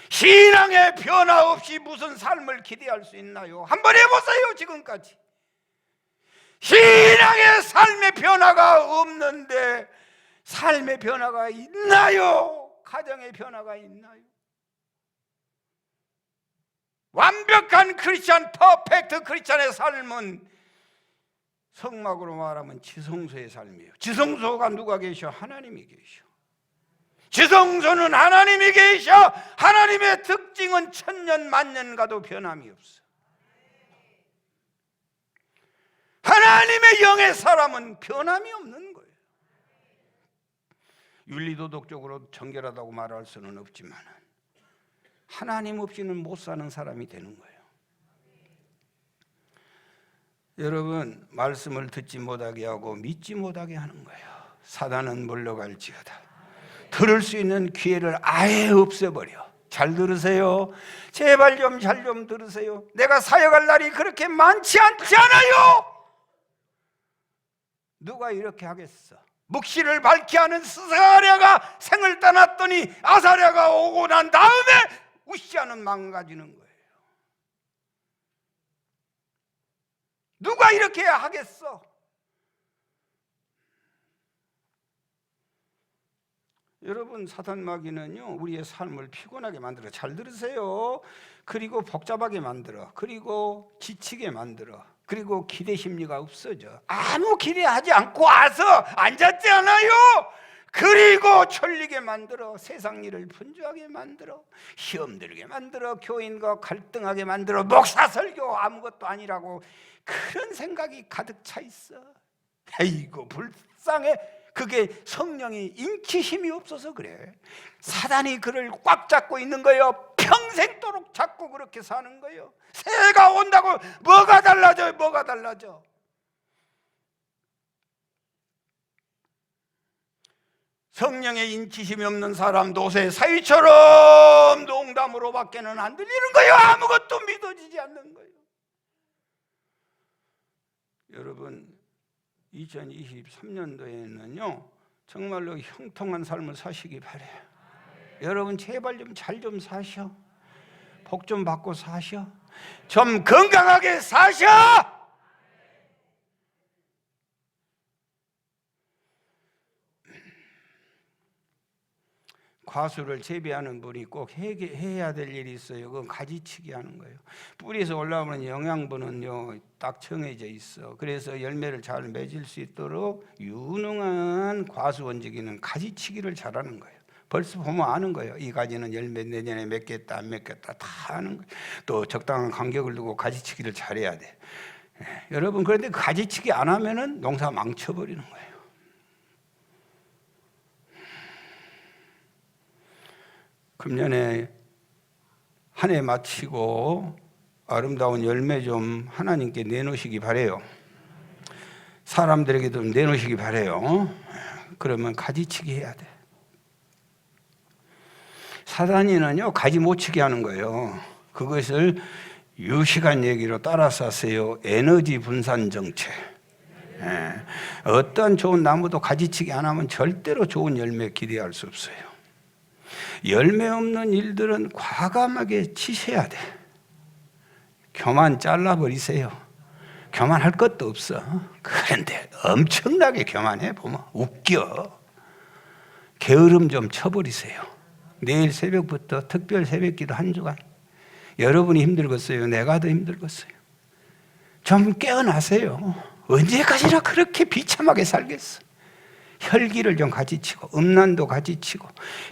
신앙의 변화 없이 무슨 삶을 기대할 수 있나요? 한번 해보세요. 지금까지 신앙의 삶의 변화가 없는데 삶의 변화가 있나요? 가정의 변화가 있나요? 완벽한 크리스찬, 퍼펙트 크리스찬의 삶은 성막으로 말하면 지성소의 삶이에요. 지성소가 누가 계셔? 하나님이 계셔. 지성소는 하나님이 계셔. 하나님의 특징은 천년 만년 가도 변함이 없어. 하나님의 영의 사람은 변함이 없는 거예요. 윤리도덕적으로 정결하다고 말할 수는 없지만 하나님 없이는 못 사는 사람이 되는 거예요. 여러분, 말씀을 듣지 못하게 하고 믿지 못하게 하는 거예요. 사단은 물러갈지어다. 들을 수 있는 기회를 아예 없애버려. 잘 들으세요. 제발 좀 잘 좀 들으세요. 내가 사역할 날이 그렇게 많지 않지 않아요. 누가 이렇게 하겠어? 묵시를 밝게 하는 스가랴가 생을 떠났더니 아사랴가 오고 난 다음에 우시아는 망가지는 거예요. 누가 이렇게 하겠어? 여러분, 사단 마귀는요, 우리의 삶을 피곤하게 만들어. 잘 들으세요. 그리고 복잡하게 만들어. 그리고 지치게 만들어. 그리고 기대 심리가 없어져. 아무 기대하지 않고 와서 앉았지 않아요. 그리고 졸리게 만들어. 세상 일을 분주하게 만들어. 시험 들게 만들어. 교인과 갈등하게 만들어. 목사 설교 아무것도 아니라고 그런 생각이 가득 차 있어. 아이고 불쌍해. 그게 성령이 인치심이 없어서 그래. 사단이 그를 꽉 잡고 있는 거예요. 평생도록 잡고 그렇게 사는 거예요. 새해가 온다고 뭐가 달라져요? 뭐가 달라져? 성령의 인치심이 없는 사람 도세 사위처럼 농담으로 밖에는 안 들리는 거예요. 아무것도 믿어지지 않는 거예요. 여러분, 2023년도에는요 정말로 형통한 삶을 사시기 바래요. 여러분 제발 좀 잘 좀 사셔. 복 좀 받고 사셔. 좀 건강하게 사셔. 과수를 재배하는 분이 꼭 해야 될 일이 있어요. 그건 가지치기 하는 거예요. 뿌리에서 올라오는 영양분은요 딱 정해져 있어. 그래서 열매를 잘 맺을 수 있도록 유능한 과수 원지기는 가지치기를 잘하는 거예요. 벌써 보면 아는 거예요. 이 가지는 열매 내년에 맺겠다 안 맺겠다 다 아는 거예요. 또 적당한 간격을 두고 가지치기를 잘해야 돼. 여러분, 그런데 가지치기 안 하면은 농사 망쳐버리는 거예요. 금년에 한 해 마치고 아름다운 열매 좀 하나님께 내놓으시기 바래요. 사람들에게도 내놓으시기 바래요. 그러면 가지치기 해야 돼. 사단이는요 가지 못 치게 하는 거예요. 그것을 유식한 얘기로 따라서 하세요. 에너지 분산 정책. 어떤 좋은 나무도 가지치기 안 하면 절대로 좋은 열매 기대할 수 없어요. 열매 없는 일들은 과감하게 치셔야 돼. 교만 잘라버리세요. 교만할 것도 없어. 그런데 엄청나게 교만해 보면 웃겨. 게으름 좀 쳐버리세요. 내일 새벽부터 특별 새벽기도 한 주간. 여러분이 힘들겠어요? 내가 더 힘들겠어요? 좀 깨어나세요. 언제까지나 그렇게 비참하게 살겠어? 혈기를 좀 가지치고 음란도 가지치고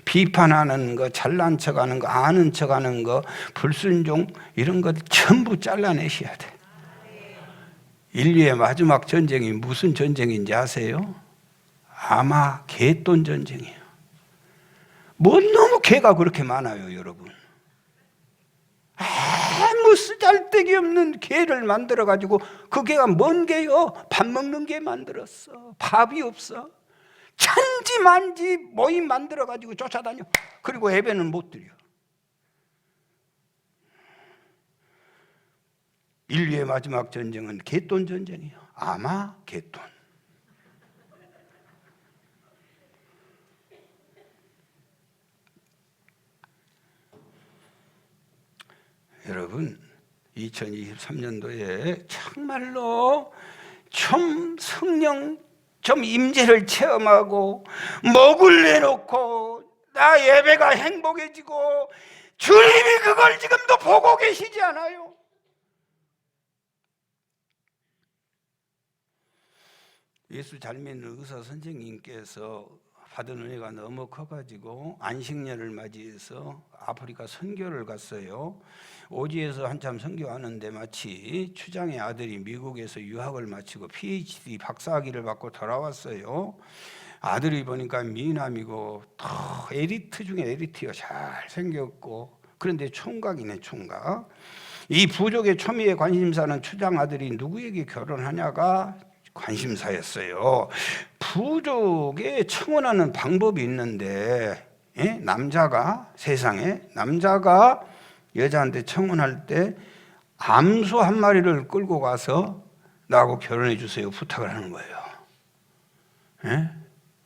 비판하는 거, 잘난 척하는 거, 아는 척하는 거, 불순종 이런 것 전부 잘라내셔야 돼. 인류의 마지막 전쟁이 무슨 전쟁인지 아세요? 아마 개돈 전쟁이에요. 뭐 너무 개가 그렇게 많아요, 여러분. 아무 쓰잘데기 없는 개를 만들어가지고 그 개가 뭔 개요? 밥 먹는 개 만들었어. 밥이 없어. 천지만지 모임 만들어가지고 쫓아다녀. 그리고 예배는 못 드려. 인류의 마지막 전쟁은 개돈 전쟁이에요. 아마 개돈. 여러분 2023년도에 정말로 좀 성령 좀 임재를 체험하고 목을 내놓고 나 예배가 행복해지고 주님이 그걸 지금도 보고 계시지 않아요? 예수 잘 믿는 의사 선생님께서 받은 은혜가 너무 커가지고 안식년을 맞이해서 아프리카 선교를 갔어요. 오지에서 한참 선교하는데 마치 추장의 아들이 미국에서 유학을 마치고 PhD 박사학위를 받고 돌아왔어요. 아들이 보니까 미남이고 더 에리트 중에 에리트요. 잘생겼고 그런데 총각이네, 총각. 이 부족의 초미의 관심사는 추장 아들이 누구에게 결혼하냐가 관심사였어요. 부족에 청혼하는 방법이 있는데, 남자가, 세상에 남자가 여자한테 청혼할 때 암소 한 마리를 끌고 가서 나하고 결혼해 주세요 부탁을 하는 거예요.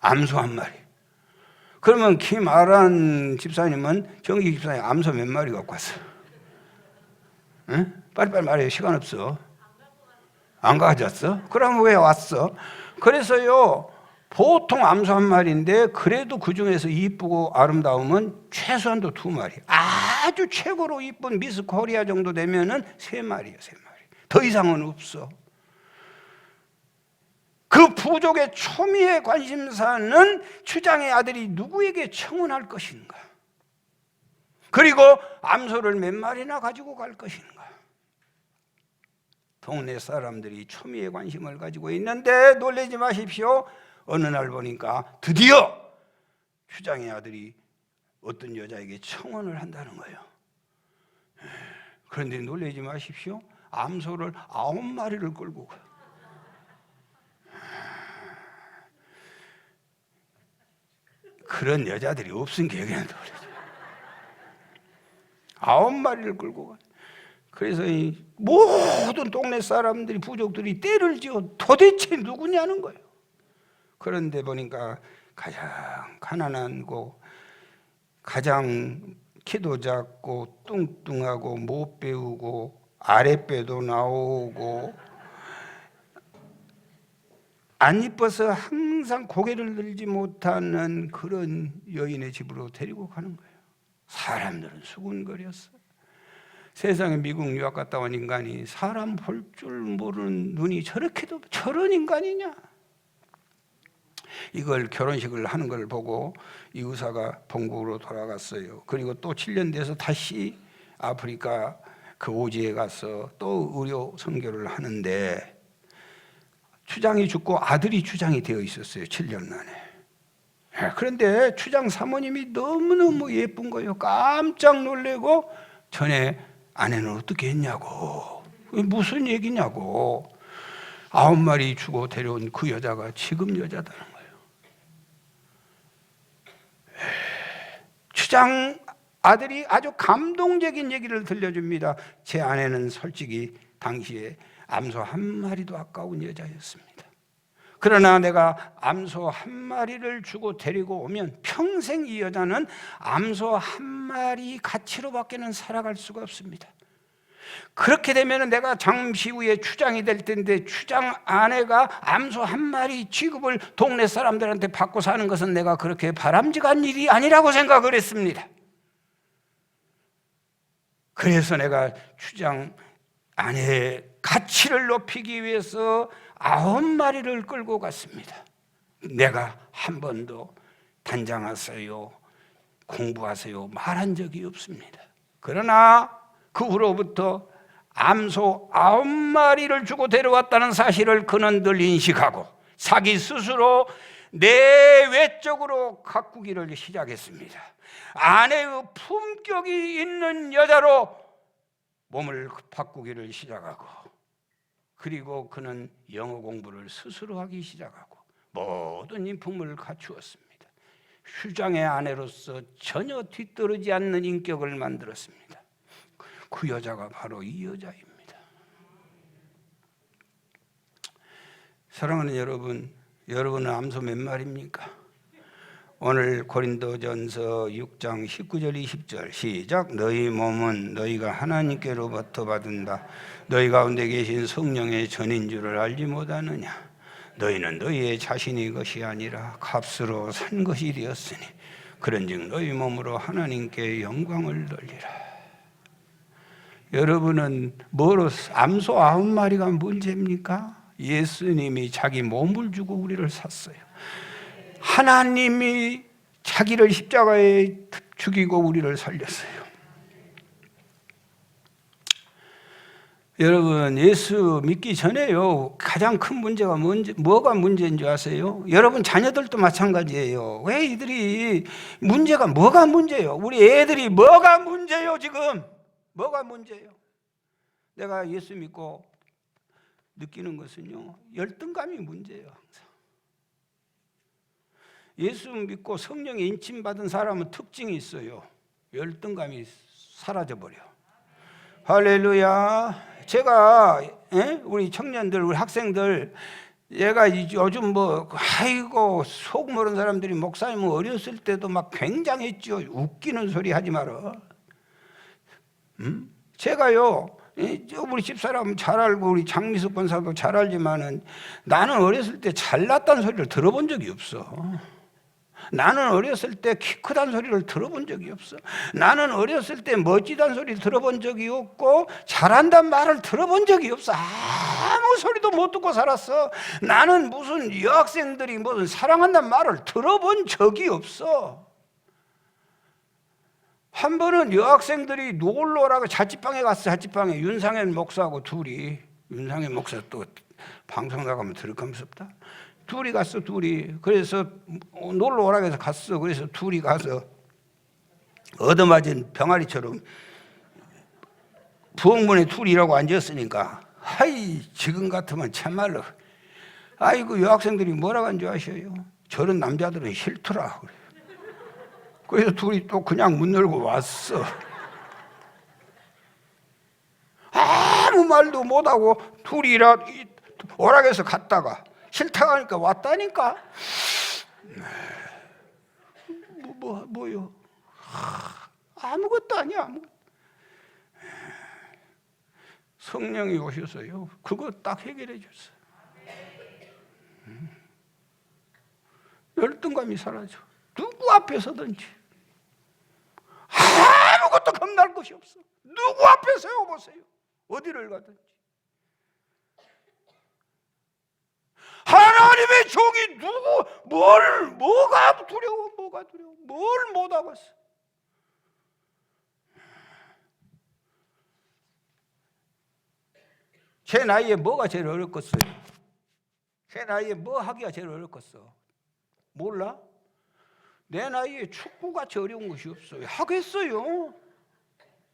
암소 한 마리. 그러면 김아란 집사님은, 정기 집사님 암소 몇 마리 갖고 왔어? 빨리빨리 말해요. 시간 없어. 안 가져왔어? 그럼 왜 왔어? 그래서요, 보통 암소 한 마리인데 그래도 그 중에서 이쁘고 아름다움은 최소한도 2마리. 아주 최고로 이쁜 미스 코리아 정도 되면은 3마리예요, 3마리. 더 이상은 없어. 그 부족의 초미의 관심사는 추장의 아들이 누구에게 청혼할 것인가, 그리고 암소를 몇 마리나 가지고 갈 것인가. 동네 사람들이 초미의 관심을 가지고 있는데 놀라지 마십시오. 어느 날 보니까 드디어 추장의 아들이 어떤 여자에게 청혼을 한다는 거예요. 그런데 놀라지 마십시오. 암소를 9마리를 끌고 가요. 그런 여자들이 없은 게 그냥 놀라죠. 9마리를 끌고 가요. 그래서 이 모든 동네 사람들이, 부족들이 떼를 지어 도대체 누구냐는 거예요. 그런데 보니까 가장 가난하고 가장 키도 작고 뚱뚱하고 못 배우고 아랫배도 나오고 안 이뻐서 항상 고개를 들지 못하는 그런 여인의 집으로 데리고 가는 거예요. 사람들은 수군거렸어. 세상에 미국 유학 갔다 온 인간이 사람 볼 줄 모르는 눈이 저렇게도, 저런 인간이냐. 이걸 결혼식을 하는 걸 보고 이 의사가 본국으로 돌아갔어요. 그리고 또 7년 돼서 다시 아프리카 그 오지에 가서 또 의료 선교를 하는데 추장이 죽고 아들이 추장이 되어 있었어요. 7년 만에. 그런데 추장 사모님이 너무너무 예쁜 거예요. 깜짝 놀래고, 전에 아내는 어떻게 했냐고, 무슨 얘기냐고. 9마리 주고 데려온 그 여자가 지금 여자다는 거예요. 추장 아들이 아주 감동적인 얘기를 들려줍니다. 제 아내는 솔직히 당시에 암소 1마리도 아까운 여자였습니다. 그러나 내가 암소 1마리를 주고 데리고 오면 평생 이 여자는 암소 1마리 가치로밖에는 살아갈 수가 없습니다. 그렇게 되면 내가 잠시 후에 추장이 될 텐데 추장 아내가 암소 1마리 취급을 동네 사람들한테 받고 사는 것은 내가 그렇게 바람직한 일이 아니라고 생각을 했습니다. 그래서 내가 추장 아내의 가치를 높이기 위해서 9마리를 끌고 갔습니다. 내가 한 번도 단장하세요, 공부하세요 말한 적이 없습니다. 그러나 그 후로부터 암소 9마리를 주고 데려왔다는 사실을 그는 늘 인식하고 자기 스스로 내외적으로 가꾸기를 시작했습니다. 아내의 품격이 있는 여자로 몸을 바꾸기를 시작하고, 그리고 그는 영어 공부를 스스로 하기 시작하고 모든 인품을 갖추었습니다. 추장의 아내로서 전혀 뒤떨어지지 않는 인격을 만들었습니다. 그 여자가 바로 이 여자입니다. 사랑하는 여러분, 여러분은 암소 몇 마리입니까? 오늘 고린도전서 6장 19절 20절 시작. 너희 몸은 너희가 하나님께로부터 받은다 너희 가운데 계신 성령의 전인 줄을 알지 못하느냐. 너희는 너희의 자신의 것이 아니라 값으로 산 것이 되었으니 그런즉 너희 몸으로 하나님께 영광을 돌리라. 여러분은 뭐로, 암소 9마리가 문제입니까? 예수님이 자기 몸을 주고 우리를 샀어요. 하나님이 자기를 십자가에 죽이고 우리를 살렸어요. 여러분, 예수 믿기 전에요, 가장 큰 문제가 뭐가 문제인 줄 아세요? 여러분 자녀들도 마찬가지예요. 왜 이들이 문제가 뭐가 문제예요? 우리 애들이 뭐가 문제예요? 지금 뭐가 문제예요? 내가 예수 믿고 느끼는 것은요, 열등감이 문제예요. 항상 예수 믿고 성령에 인침받은 사람은 특징이 있어요. 열등감이 사라져버려. 할렐루야. 제가 우리 청년들, 우리 학생들, 얘가 요즘 아이고 속 모르는 사람들이 목사님 어렸을 때도 막 굉장했죠. 웃기는 소리 하지 마라. 제가요, 우리 집사람 잘 알고 우리 장미숙 권사도 잘 알지만은 나는 어렸을 때 잘났다는 소리를 들어본 적이 없어. 나는 어렸을 때 키 크다는 소리를 들어본 적이 없어. 나는 어렸을 때 멋지다는 소리를 들어본 적이 없고 잘한다는 말을 들어본 적이 없어. 아무 소리도 못 듣고 살았어. 나는 무슨 여학생들이 무슨 사랑한다는 말을 들어본 적이 없어. 한 번은 여학생들이 놀러 오라고 자취방에 갔어. 자취방에 윤상현 목사하고 둘이. 윤상현 목사 또 방송 나가면 들을까 무섭다. 둘이 갔어, 둘이. 그래서 놀러 오라고 해서 갔어. 그래서 둘이 가서 얻어맞은 병아리처럼 부엌문에 둘이라고 앉았으니까, 하이, 지금 같으면 참말로, 아이고, 여학생들이 뭐라고 한 줄 아셔요? 저런 남자들은 싫더라. 그래서 둘이 또 그냥 문 열고 왔어. 아무 말도 못하고 둘이라 오라고 해서 갔다가 싫다고 하니까 왔다니까. 뭐요? 아무것도 아니야. 아무것도. 성령이 오셔서요, 그거 딱 해결해 줬어요. 열등감이 사라져. 누구 앞에 서든지 아무것도 겁날 것이 없어. 누구 앞에 세워보세요. 어디를 가든지. 하나님의 종이 뭐가 두려워, 뭐가 두려워, 뭘 못하고 있어. 제 나이에 뭐가 제일 어렵겠어요? 제 나이에 뭐 하기가 제일 어렵겠어? 몰라? 내 나이에 축구같이 어려운 것이 없어요. 하겠어요.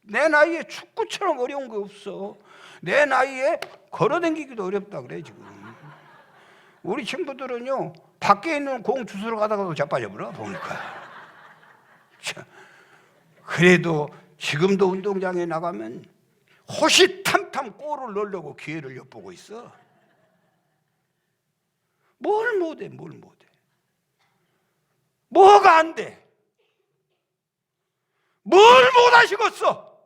내 나이에 축구처럼 어려운 거 없어. 내 나이에 걸어다니기도 어렵다 그래 지금. 우리 친구들은요, 밖에 있는 공 주스러 가다가도 자빠져버려 보니까. 그래도 지금도 운동장에 나가면 호시탐탐 골을 넣으려고 기회를 엿보고 있어. 뭘 못해, 뭘 못해. 뭐가 안 돼? 뭘 못하시겠어?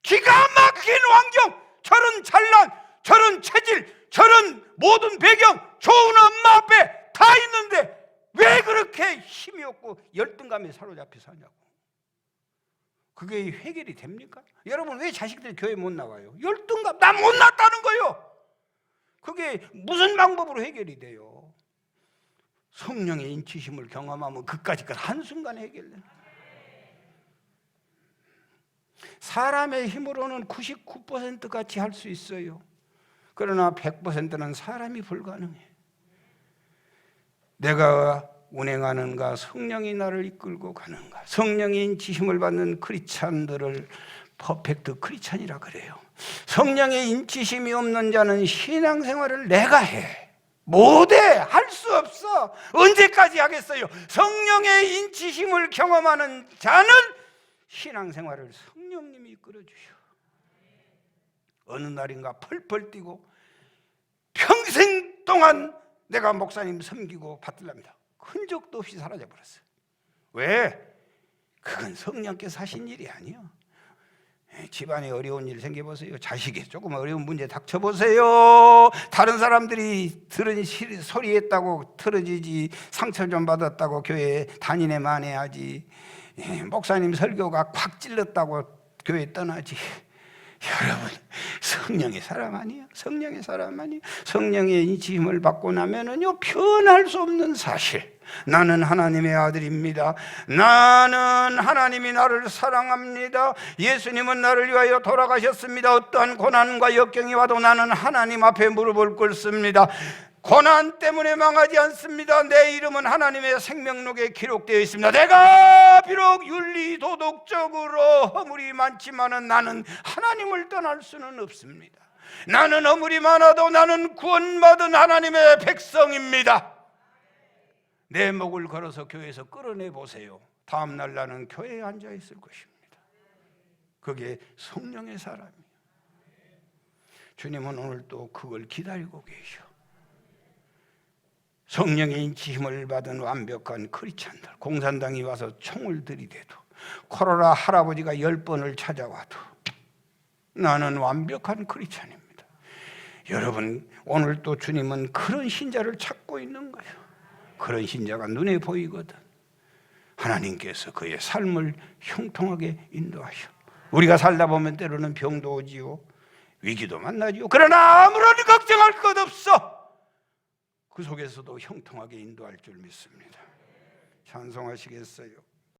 기가 막힌 환경, 저런 찬란, 저런 체질, 저런 모든 배경, 좋은 엄마 앞에 다 있는데 왜 그렇게 힘이 없고 열등감에 사로잡혀 사냐고. 그게 해결이 됩니까? 여러분, 왜 자식들이 교회 못 나가요? 열등감, 나 못났다는 거요. 그게 무슨 방법으로 해결이 돼요? 성령의 인치심을 경험하면 그까짓 것 한순간에 해결돼. 사람의 힘으로는 99% 같이 할 수 있어요. 그러나 100%는 사람이 불가능해. 내가 운행하는가, 성령이 나를 이끌고 가는가. 성령의 인치심을 받는 크리스찬들을 퍼펙트 크리스찬이라 그래요. 성령의 인치심이 없는 자는 신앙생활을 내가 해. 못해. 할 수 없어. 언제까지 하겠어요? 성령의 인치심을 경험하는 자는 신앙생활을 성령님이 이끌어주셔. 어느 날인가 펄펄 뛰고 평생 동안 내가 목사님 섬기고 받들랍니다. 흔적도 없이 사라져버렸어요. 왜? 그건 성령께서 하신 일이 아니에요. 집안에 어려운 일 생겨보세요. 자식이 조금 어려운 문제 닥쳐보세요. 다른 사람들이 들은 소리 했다고 틀어지지, 상처 좀 받았다고 교회 다니네 만해야지, 목사님 설교가 콱 찔렀다고 교회 떠나지. 여러분, 성령의 사람 아니에요? 성령의 사람 아니에요? 성령의 인치힘을 받고 나면은요, 변할 수 없는 사실, 나는 하나님의 아들입니다. 나는 하나님이 나를 사랑합니다. 예수님은 나를 위하여 돌아가셨습니다. 어떠한 고난과 역경이 와도 나는 하나님 앞에 무릎을 꿇습니다. 고난 때문에 망하지 않습니다. 내 이름은 하나님의 생명록에 기록되어 있습니다. 내가 비록 윤리 도덕적으로 허물이 많지만은 나는 하나님을 떠날 수는 없습니다. 나는 허물이 많아도 나는 구원받은 하나님의 백성입니다. 내 목을 걸어서 교회에서 끌어내 보세요. 다음 날 나는 교회에 앉아 있을 것입니다. 그게 성령의 사람이에요. 주님은 오늘 또 그걸 기다리고 계셔. 성령의 인치 힘을 받은 완벽한 크리스찬들, 공산당이 와서 총을 들이대도, 코로나 할아버지가 10번을 찾아와도 나는 완벽한 크리스찬입니다. 여러분, 오늘 또 주님은 그런 신자를 찾고 있는 거예요. 그런 신자가 눈에 보이거든. 하나님께서 그의 삶을 형통하게 인도하셔. 우리가 살다 보면 때로는 병도 오지요, 위기도 만나지요. 그러나 아무런 걱정할 것 없어. 그 속에서도 형통하게 인도할 줄 믿습니다. 찬송하시겠어요?